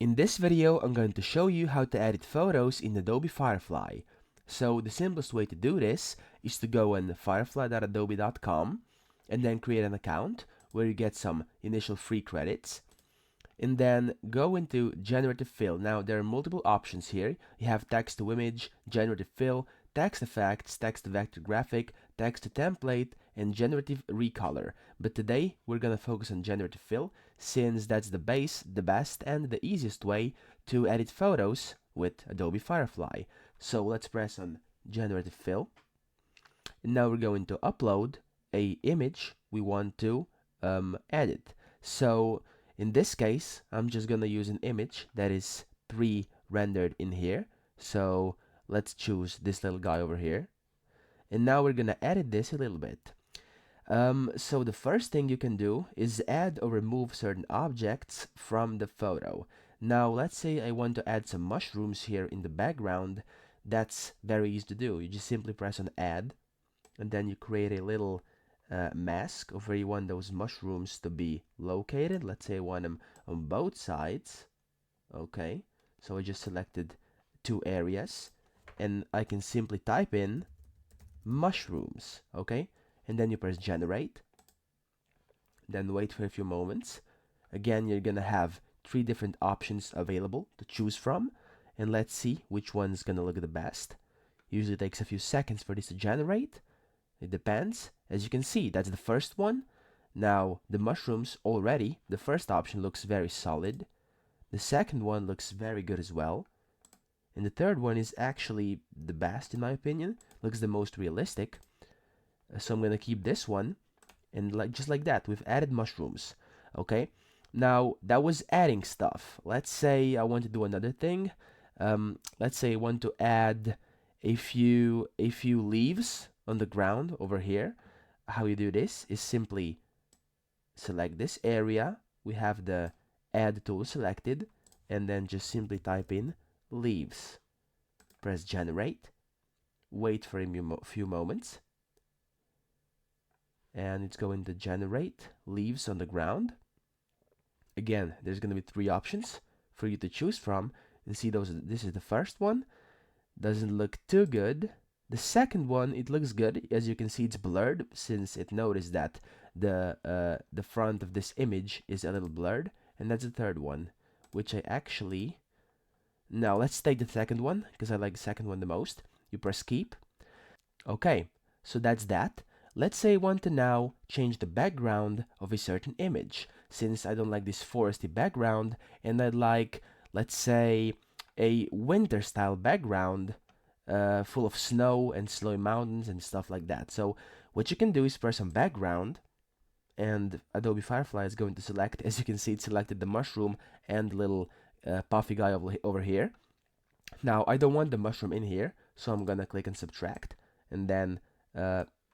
In this video, I'm going to show you how to edit photos in Adobe Firefly. So the simplest way to do this is to go on firefly.adobe.com and then create an account where you get some initial free credits. And then go into generative fill. Now there are multiple options here. You have text to image, generative fill, text effects, text to vector graphic, text to template, and generative recolor. But today we're gonna focus on generative fill since that's the best, and the easiest way to edit photos with Adobe Firefly. So let's press on generative fill. And now we're going to upload a image we want to edit. So in this case, I'm just gonna use an image that is pre-rendered in here. So let's choose this little guy over here. And now we're gonna edit this a little bit. So the first thing you can do is add or remove certain objects from the photo. Now let's say I want to add some mushrooms here in the background. That's very easy to do. You just simply press on add, and then you create a little mask of where you want those mushrooms to be located. Let's say I want them on both sides. Okay, so I just selected two areas, and I can simply type in mushrooms. Okay, and then you press generate, then wait for a few moments. Again, you're gonna have three different options available to choose from, and let's see which one's gonna look the best. Usually takes a few seconds for this to generate. It depends. As you can see, that's the first one. Now, the mushrooms already, the first option looks very solid. The second one looks very good as well. And the third one is actually the best in my opinion. Looks the most realistic. So I'm going to keep this one. And just like that, we've added mushrooms. Okay. Now, that was adding stuff. Let's say I want to do another thing. Let's say I want to add a few leaves on the ground over here. How you do this is simply select this area. We have the add tool selected, and then just simply type in leaves. Press generate. Wait for a few moments, and it's going to generate leaves on the ground. Again, there's going to be three options for you to choose from. You see this is the first one. Doesn't look too good. The second one, it looks good. As you can see, it's blurred since it noticed that the front of this image is a little blurred. And that's the third one, which I actually... Now, let's take the second one, because I like the second one the most. You press keep. Okay, so that's that. Let's say I want to now change the background of a certain image, since I don't like this foresty background, and I'd like, let's say, a winter style background full of snow and snowy mountains and stuff like that. So what you can do is press on background, and Adobe Firefly is going to select, as you can see, it selected the mushroom and the little puffy guy over here. Now I don't want the mushroom in here, so I'm gonna click on subtract, and then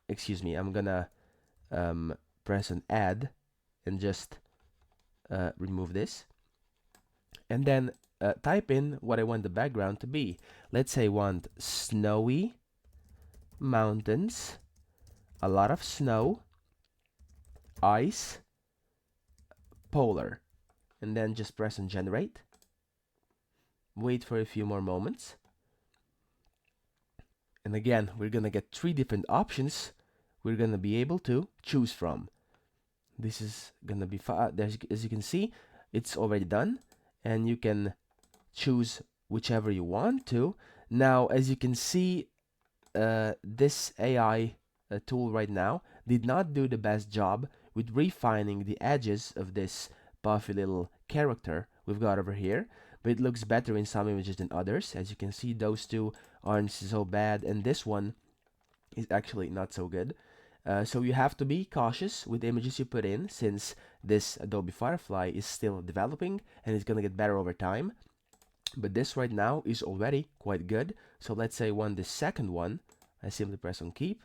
excuse me, I'm gonna press on add and just remove this, and then type in what I want the background to be. Let's say I want snowy mountains, a lot of snow, ice, polar, and then just press on generate. Wait for a few more moments, and again we're gonna get three different options we're gonna be able to choose from. This is gonna be as you can see, it's already done, and you can choose whichever you want to. Now, as you can see, this AI tool right now did not do the best job with refining the edges of this puffy little character we've got over here, but it looks better in some images than others. As you can see, those two aren't so bad, and this one is actually not so good. So you have to be cautious with images you put in, since this Adobe Firefly is still developing and it's gonna get better over time. But this right now is already quite good. So let's say I want this second one. I simply press on keep,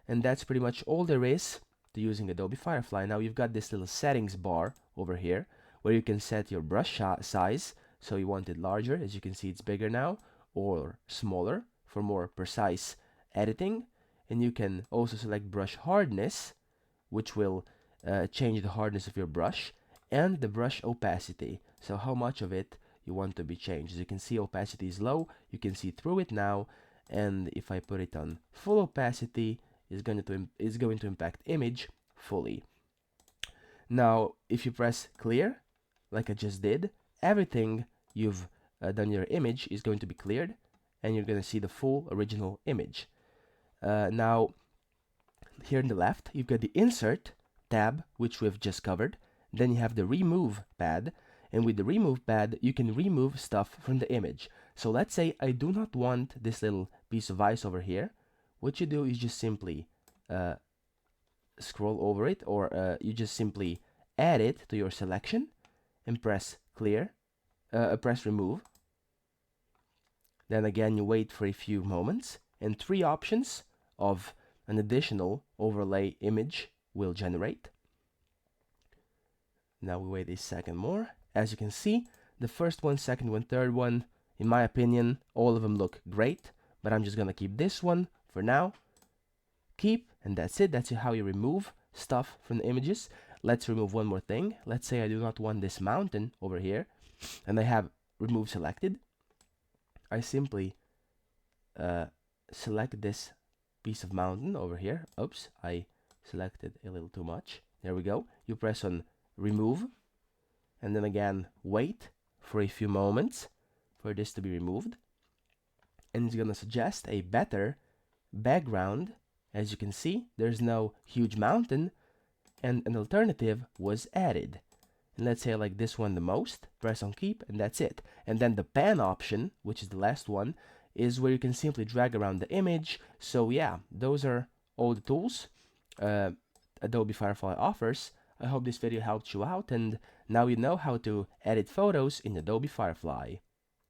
and that's pretty much all there is to using Adobe Firefly. Now you've got this little settings bar over here where you can set your brush size. So you want it larger, as you can see it's bigger now, or smaller for more precise editing. And you can also select brush hardness, which will change the hardness of your brush, and the brush opacity, so how much of it you want to be changed. As you can see, opacity is low, you can see through it now, and if I put it on full opacity, it's going to impact image fully. Now, if you press clear, like I just did, everything you've done your image is going to be cleared, and you're going to see the full original image. Now, here on the left, you've got the Insert tab, which we've just covered. Then you have the Remove pad, and with the Remove pad, you can remove stuff from the image. So let's say I do not want this little piece of ice over here. What you do is just simply scroll over it, or you just simply add it to your selection and press remove. Then again, you wait for a few moments, and 3 options of an additional overlay image will generate. Now we wait a second more. As you can see, the first one, second one, third one, in my opinion, all of them look great, but I'm just gonna keep this one for now. Keep, and that's it. That's how you remove stuff from the images. Let's remove one more thing. Let's say I do not want this mountain over here, and I have remove selected. I simply select this piece of mountain over here. Oops, I selected a little too much. There we go. You press on remove, and then again wait for a few moments for this to be removed, and it's gonna suggest a better background. As you can see, there's no huge mountain, and an alternative was added. And let's say I like this one the most, press on keep, and that's it. And then the pan option, which is the last one, is where you can simply drag around the image. So yeah, those are all the tools Adobe Firefly offers. I hope this video helped you out, and now you know how to edit photos in Adobe Firefly.